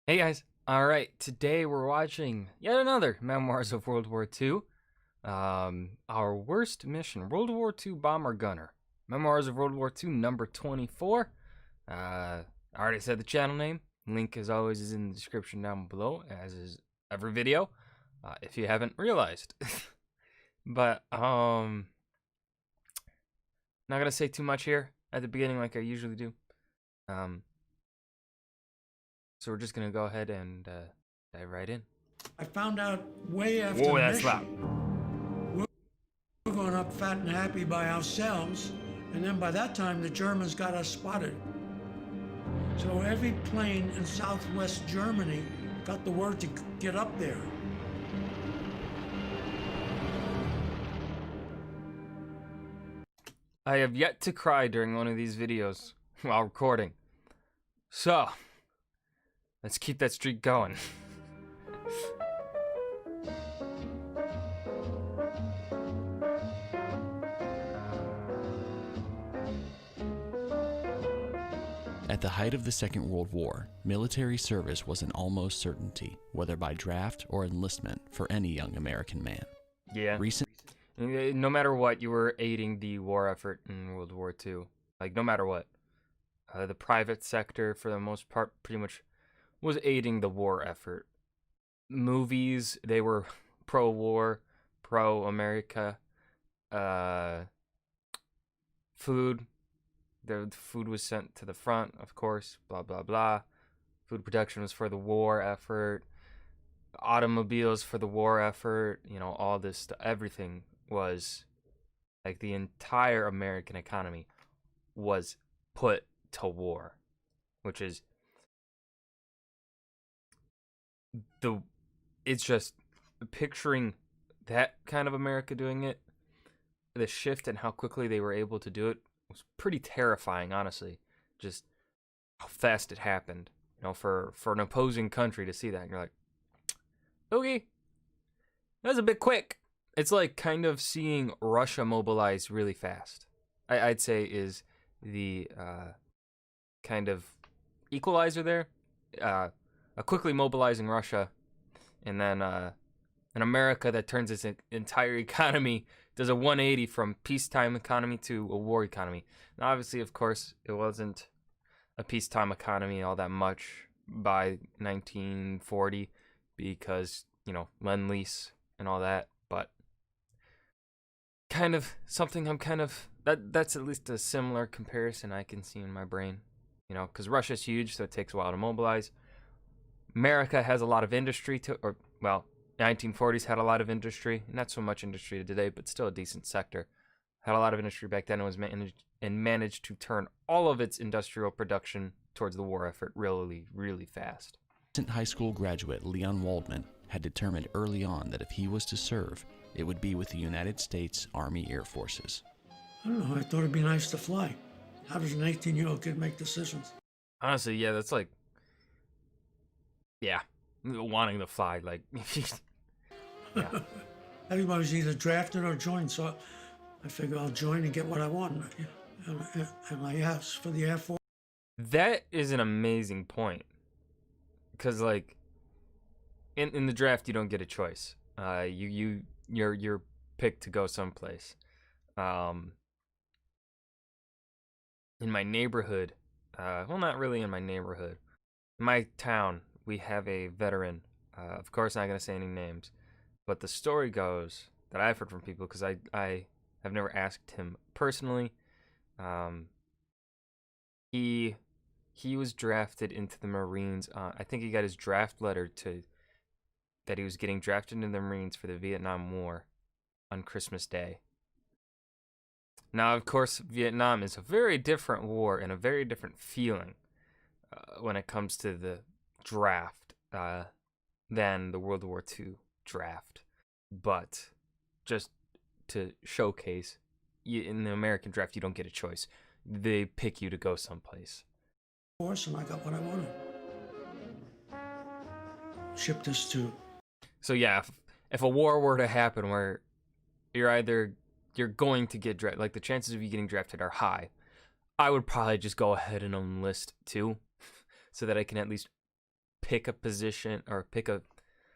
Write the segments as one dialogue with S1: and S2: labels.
S1: Hey guys. Alright, today we're watching yet another Memoirs of World War II. Our worst mission, World War II Bomber Gunner. Memoirs of World War II number 24. I already said the channel name. Link as always is in the description down below, as is every video, if you haven't realized. But, not gonna say too much here at the beginning like I usually do. So we're just gonna go ahead and dive right in.
S2: I found out way after
S1: Whoa,
S2: the
S1: that's
S2: mission.
S1: loud.
S2: We're going up fat and happy by ourselves, and then by that time the Germans got us spotted. So every plane in southwest Germany got the word to get up there.
S1: I have yet to cry during one of these videos while recording. So, let's keep that streak going.
S3: At the height of the Second World War, military service was an almost certainty, whether by draft or enlistment, for any young American man.
S1: Yeah. No matter what, you were aiding the war effort in World War II. Like, no matter what. The private sector, for the most part, pretty much was aiding the war effort. Movies, they were pro-war, pro-America. Food, the food was sent to the front, of course, blah, blah, blah. Food production was for the war effort. Automobiles for the war effort, you know, all this stuff. Everything was, like, the entire American economy was put to war, which is it's just picturing that kind of America doing it, the shift and how quickly they were able to do it was pretty terrifying, honestly. Just how fast it happened, you know, for an opposing country to see that. And you're like, okay, that was a bit quick. It's like kind of seeing Russia mobilize really fast. I'd say is the kind of equalizer there. A quickly mobilizing Russia, and then an America that turns its entire economy, does a 180 from peacetime economy to a war economy. Now, obviously, of course, it wasn't a peacetime economy all that much by 1940 because, you know, Lend-Lease and all that, but kind of something that's at least a similar comparison I can see in my brain, you know, because Russia's huge, so it takes a while to mobilize. America has a lot of industry the 1940s had a lot of industry, not so much industry today, but still a decent sector. Had a lot of industry back then and managed to turn all of its industrial production towards the war effort really, really fast.
S3: Recent high school graduate Leon Waldman had determined early on that if he was to serve, it would be with the United States Army Air Forces.
S2: I don't know, I thought it'd be nice to fly. How does an 18-year-old kid make decisions?
S1: Honestly, yeah, that's like, yeah, wanting to fly, like, yeah.
S2: Everybody's either drafted or joined, so I figure I'll join and get what I want. And I asked for the Air Force.
S1: That is an amazing point, because like in the draft you don't get a choice. You're picked to go someplace. In my neighborhood, well, not really in my neighborhood, in my town, we have a veteran. Of course, not gonna say any names, but the story goes that I've heard from people, because I have never asked him personally. He was drafted into the Marines. I think he got his draft letter that he was getting drafted into the Marines for the Vietnam War on Christmas Day. Now, of course, Vietnam is a very different war and a very different feeling when it comes to the draft than the World War II draft. But just to showcase, in the American draft, you don't get a choice. They pick you to go someplace.
S2: And I got what I wanted. Shipped us to.
S1: So yeah, if a war were to happen where you're going to get drafted, like the chances of you getting drafted are high, I would probably just go ahead and enlist too, so that I can at least pick a position or pick a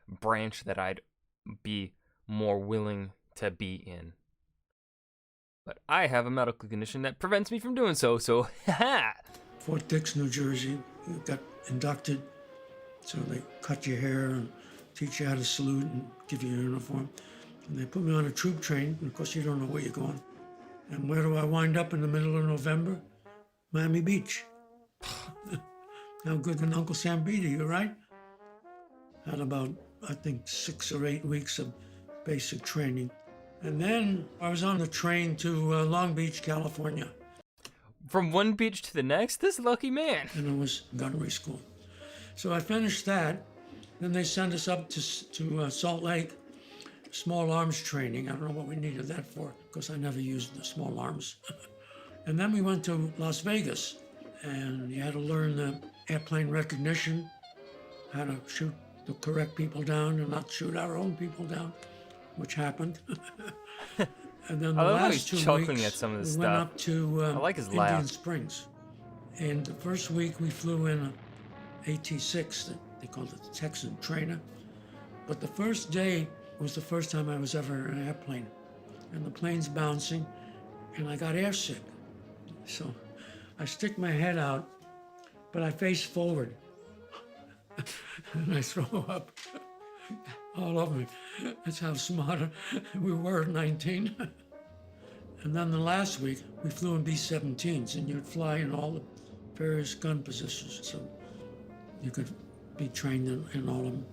S1: branch that I'd be more willing to be in. But I have a medical condition that prevents me from doing so, so haha!
S2: Fort Dix, New Jersey, you got inducted. So they cut your hair and teach you how to salute and give you a uniform. And they put me on a troop train, and of course you don't know where you're going. And where do I wind up in the middle of November? Miami Beach. How good can Uncle Sam be to you, right? Had about, I think, 6 or 8 weeks of basic training. And then I was on the train to Long Beach, California.
S1: From one beach to the next? This lucky man.
S2: And it was gunnery school. So I finished that. Then they sent us up to Salt Lake, small arms training. I don't know what we needed that for, because I never used the small arms. And then we went to Las Vegas, and you had to learn the airplane recognition, how to shoot the correct people down and not shoot our own people down, which happened. And then the
S1: I love how
S2: last
S1: he's
S2: 2
S1: chuckling
S2: weeks,
S1: at some of this
S2: we went
S1: stuff.
S2: up to
S1: I like his
S2: Indian
S1: laugh.
S2: Springs. And the first week we flew in a AT-6, they called it the Texan trainer. But the first day was the first time I was ever in an airplane. And the plane's bouncing, and I got airsick. So I stick my head out, but I face forward. And I throw up all over me. That's how smart we were at 19. And then the last week, we flew in B-17s, and you'd fly in all the various gun positions, so you could be trained in all of them.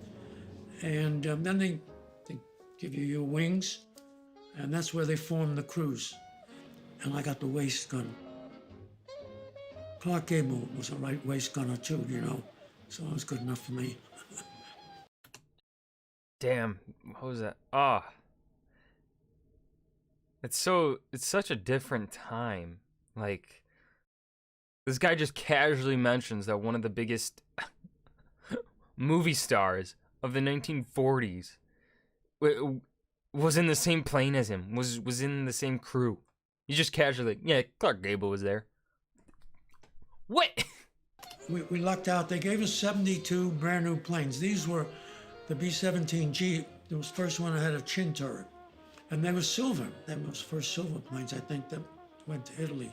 S2: And then they give you your wings, and that's where they form the crews. And I got the waist gun. Clark Gable was a right waist gunner too, you know, so it was good enough for me.
S1: Damn, what was that? It's such a different time. Like, this guy just casually mentions that one of the biggest movie stars of the 1940s was in the same plane as him, was in the same crew. You just casually, yeah, Clark Gable was there. What?
S2: We lucked out. They gave us 72 brand new planes. These were the B-17G. It was the first one that had a chin turret. And they were silver. They were first silver planes, I think, that went to Italy.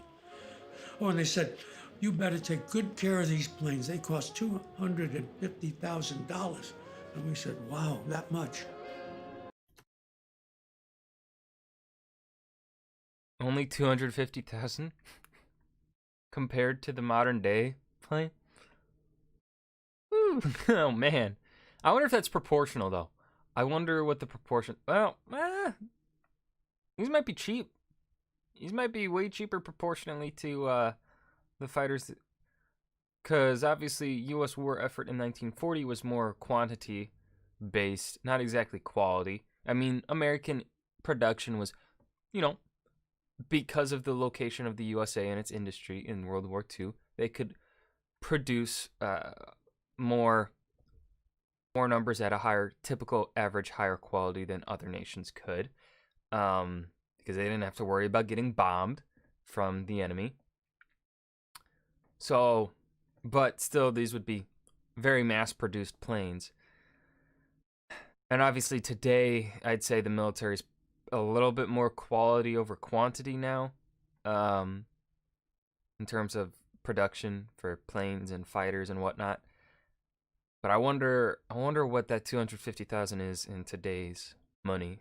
S2: Oh, and they said, you better take good care of these planes. They cost $250,000. And we said, wow, that much.
S1: Only 250,000 compared to the modern day plane? Woo. Oh man. I wonder if that's proportional though. I wonder what the proportion. Well, these might be cheap. These might be way cheaper proportionally to the fighters, because obviously U.S. war effort in 1940 was more quantity based, not exactly quality. I mean, American production was, you know, because of the location of the USA and its industry in World War II, they could produce more numbers at a higher, typical average higher quality than other nations could, because they didn't have to worry about getting bombed from the enemy. So, but still, these would be very mass-produced planes. And obviously today, I'd say the military's a little bit more quality over quantity now, in terms of production for planes and fighters and whatnot. But I wonder what that 250,000 is in today's money.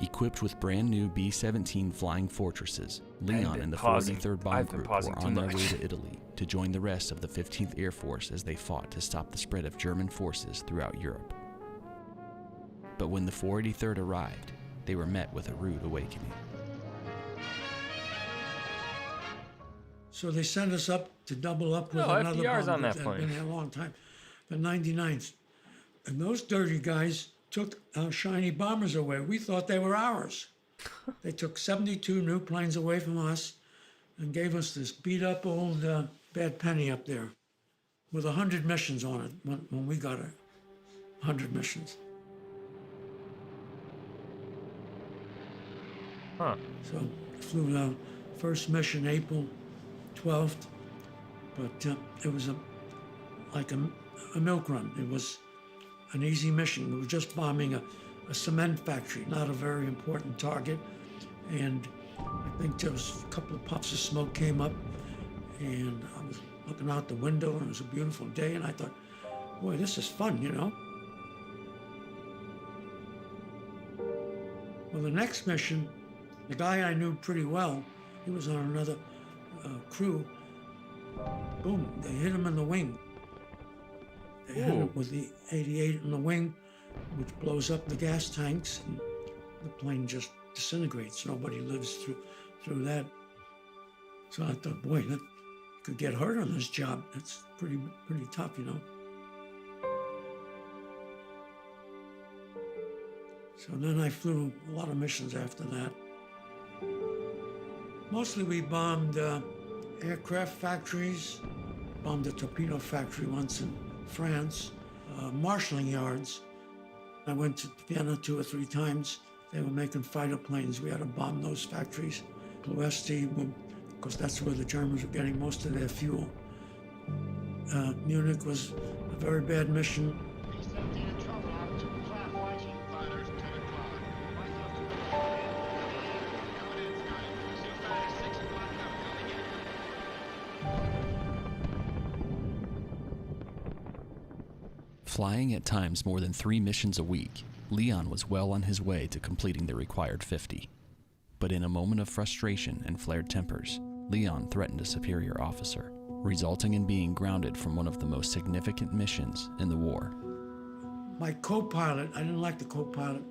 S3: Equipped with brand new B-17 Flying Fortresses, Leon and the 43rd Bomb Group were on their way to Italy to join the rest of the 15th Air Force as they fought to stop the spread of German forces throughout Europe. But when the 483rd arrived, they were met with a rude awakening.
S2: So they sent us up to double up with another
S1: FDR's
S2: bomb
S1: on that
S2: had
S1: plane.
S2: been there a long time, the 99s. And those dirty guys took our shiny bombers away. We thought they were ours. They took 72 new planes away from us and gave us this beat up old bad penny up there with 100 missions on it when we got it. 100 missions.
S1: Huh.
S2: So flew the first mission April 12th, but it was like a milk run. It was an easy mission. We were just bombing a cement factory, not a very important target. And I think there was a couple of puffs of smoke came up, and I was looking out the window, and it was a beautiful day, and I thought, boy, this is fun, you know? Well, the next mission, the guy I knew pretty well, he was on another crew. Boom, they hit him in the wing. They hit him with the 88 in the wing, which blows up the gas tanks, and the plane just disintegrates. Nobody lives through that. So I thought, boy, that could get hurt on this job. That's pretty tough, you know. So then I flew a lot of missions after that. Mostly we bombed aircraft factories, bombed a torpedo factory once in France, marshalling yards. I went to Vienna 2 or 3 times. They were making fighter planes. We had to bomb those factories. Ploesti, because that's where the Germans were getting most of their fuel. Munich was a very bad mission.
S3: Flying at times more than 3 missions a week, Leon was well on his way to completing the required 50. But in a moment of frustration and flared tempers, Leon threatened a superior officer, resulting in being grounded from one of the most significant missions in the war.
S2: My co-pilot, I didn't like the co-pilot.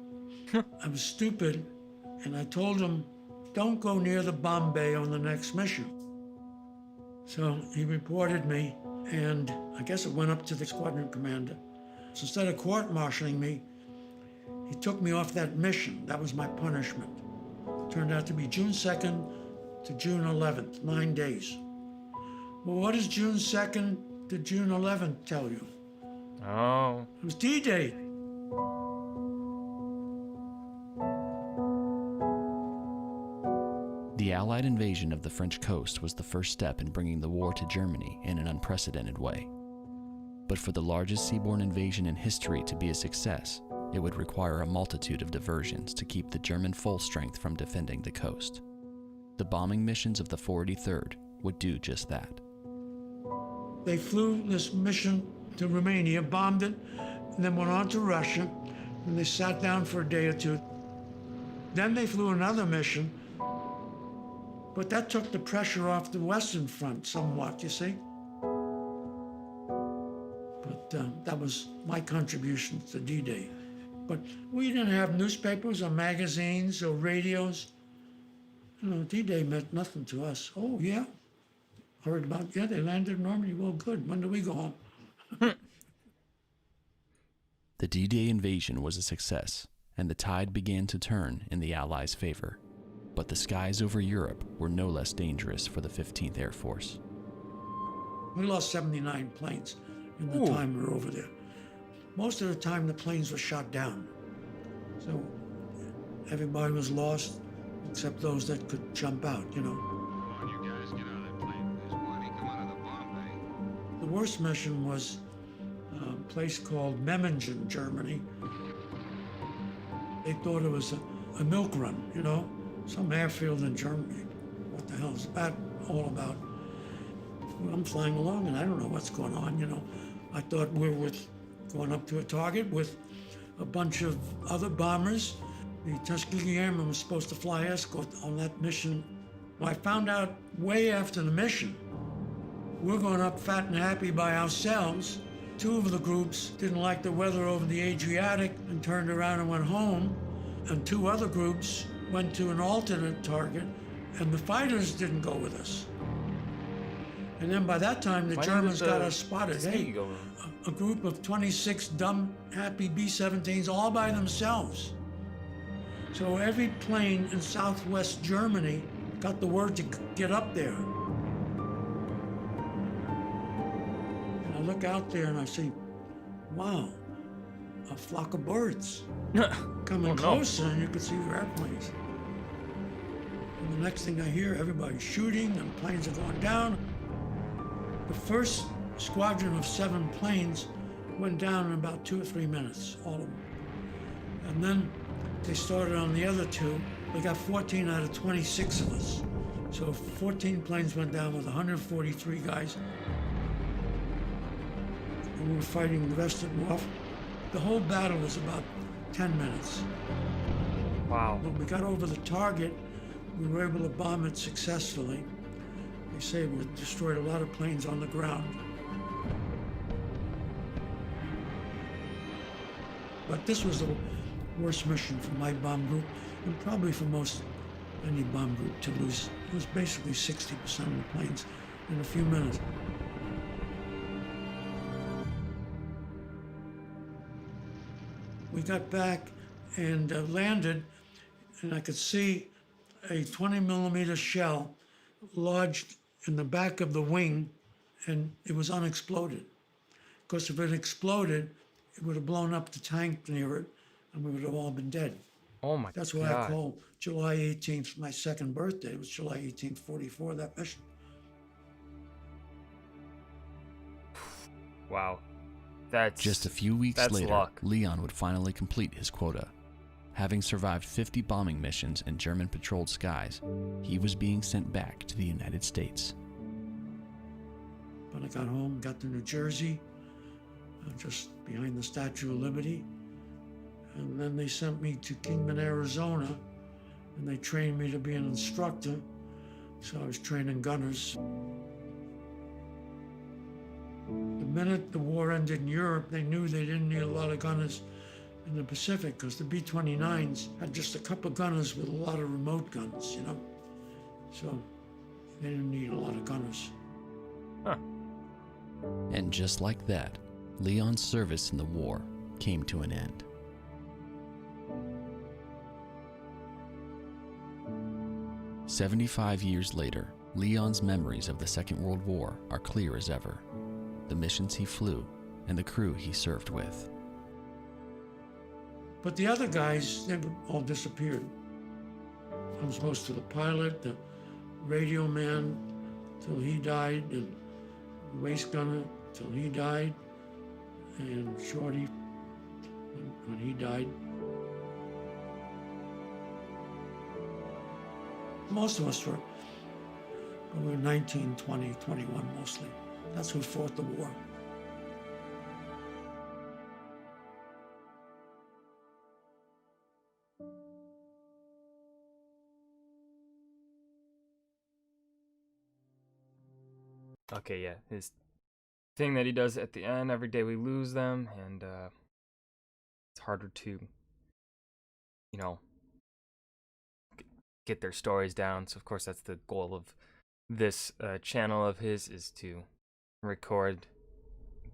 S2: I was stupid, and I told him, don't go near the bomb bay on the next mission. So he reported me, and I guess it went up to the squadron commander. So instead of court-martialing me, he took me off that mission. That was my punishment. It turned out to be June 2nd to June 11th, 9 days. Well, what does June 2nd to June 11th tell you?
S1: Oh.
S2: It was D-Day.
S3: The Allied invasion of the French coast was the first step in bringing the war to Germany in an unprecedented way. But for the largest seaborne invasion in history to be a success, it would require a multitude of diversions to keep the German full strength from defending the coast. The bombing missions of the 43rd would do just that.
S2: They flew this mission to Romania, bombed it, and then went on to Russia, and they sat down for a day or two. Then they flew another mission, but that took the pressure off the Western Front somewhat, you see? But that was my contribution to D-Day. But we didn't have newspapers or magazines or radios. You know, D-Day meant nothing to us. Oh, yeah. Heard about, yeah, they landed in Normandy. Well, good. When do we go home?
S3: The D-Day invasion was a success, and the tide began to turn in the Allies' favor. But the skies over Europe were no less dangerous for the 15th Air Force.
S2: We lost 79 planes in the time we were over there. Most of the time, the planes were shot down. So everybody was lost, except those that could jump out, you know.
S4: Come on, you guys, get out of that plane. There's plenty coming out of the bomb bay.
S2: The worst mission was a place called Memmingen, Germany. They thought it was a milk run, you know, some airfield in Germany. What the hell is that all about? Well, I'm flying along and I don't know what's going on, you know. I thought we were going up to a target with a bunch of other bombers. The Tuskegee Airmen was supposed to fly escort on that mission. Well, I found out way after the mission, we're going up fat and happy by ourselves. 2 of the groups didn't like the weather over the Adriatic and turned around and went home. And 2 other groups went to an alternate target, and the fighters didn't go with us. And then by that time, the Germans got us spotted. Hey, a group of 26 dumb, happy B-17s all by themselves. So every plane in southwest Germany got the word to get up there. And I look out there and I see, wow, a flock of birds coming closer, and you could see the airplanes. And the next thing I hear, everybody's shooting and planes are going down. The first squadron of 7 planes went down in about 2 or 3 minutes, all of them. And then they started on the other 2. They got 14 out of 26 of us. So 14 planes went down with 143 guys. And we were fighting the rest of them off. The whole battle was about 10 minutes.
S1: Wow.
S2: When we got over the target, we were able to bomb it successfully. They say we destroyed a lot of planes on the ground. But this was the worst mission for my bomb group, and probably for any bomb group to lose. It was basically 60% of the planes in a few minutes. We got back and landed, and I could see a 20-millimeter shell lodged in the back of the wing, and it was unexploded. Because if it exploded, it would have blown up the tank near it, and we would have all been dead.
S1: Oh my God.
S2: That's why I call July 18th my second birthday. It was July 18th, 44, that mission.
S1: Wow. That's
S3: just a few weeks later,
S1: luck.
S3: Leon would finally complete his quota. Having survived 50 bombing missions in German-patrolled skies, he was being sent back to the United States.
S2: When I got home, got to New Jersey, just behind the Statue of Liberty, and then they sent me to Kingman, Arizona, and they trained me to be an instructor, so I was training gunners. The minute the war ended in Europe, they knew they didn't need a lot of gunners in the Pacific, because the B-29s had just a couple of gunners with a lot of remote guns, you know? So they didn't need a lot of gunners.
S1: Huh.
S3: And just like that, Leon's service in the war came to an end. "75 years later, Leon's memories of the Second World War are clear as ever. The missions he flew and the crew he served with.
S2: But the other guys, they all disappeared. I was close to the pilot, the radio man till he died, and the waist gunner till he died, and Shorty when he died. Most of us were 19, 20, 21 mostly. That's who fought the war.
S1: Okay, yeah, his thing that he does at the end, every day we lose them, and it's harder to, you know, get their stories down. So of course that's the goal of this channel of his, is to record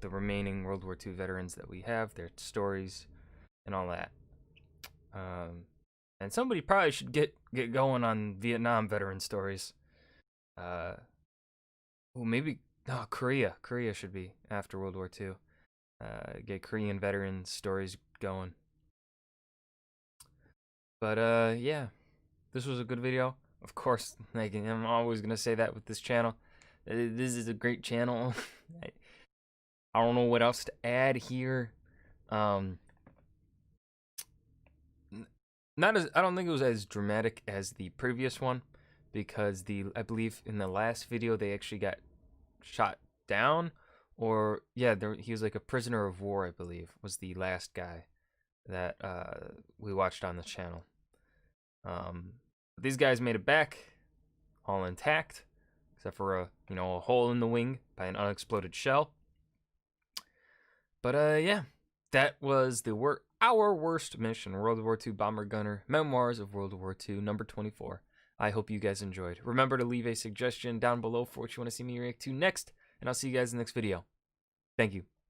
S1: the remaining World War II veterans that we have, their stories and all that. And somebody probably should get going on Vietnam veteran stories. Well, maybe Korea should be after World War II. Get Korean veteran stories going. But yeah, this was a good video. Of course, like, I'm always gonna say that with this channel. This is a great channel. I don't know what else to add here. I don't think it was as dramatic as the previous one, because I believe in the last video they actually got shot down, or yeah, he was like a prisoner of war, I believe, was the last guy that we watched on the channel. These guys made it back all intact, except for a hole in the wing by an unexploded shell. But yeah, that was our worst mission, World War II Bomber Gunner, Memoirs of World War II, number 24. I hope you guys enjoyed. Remember to leave a suggestion down below for what you want to see me react to next, and I'll see you guys in the next video. Thank you.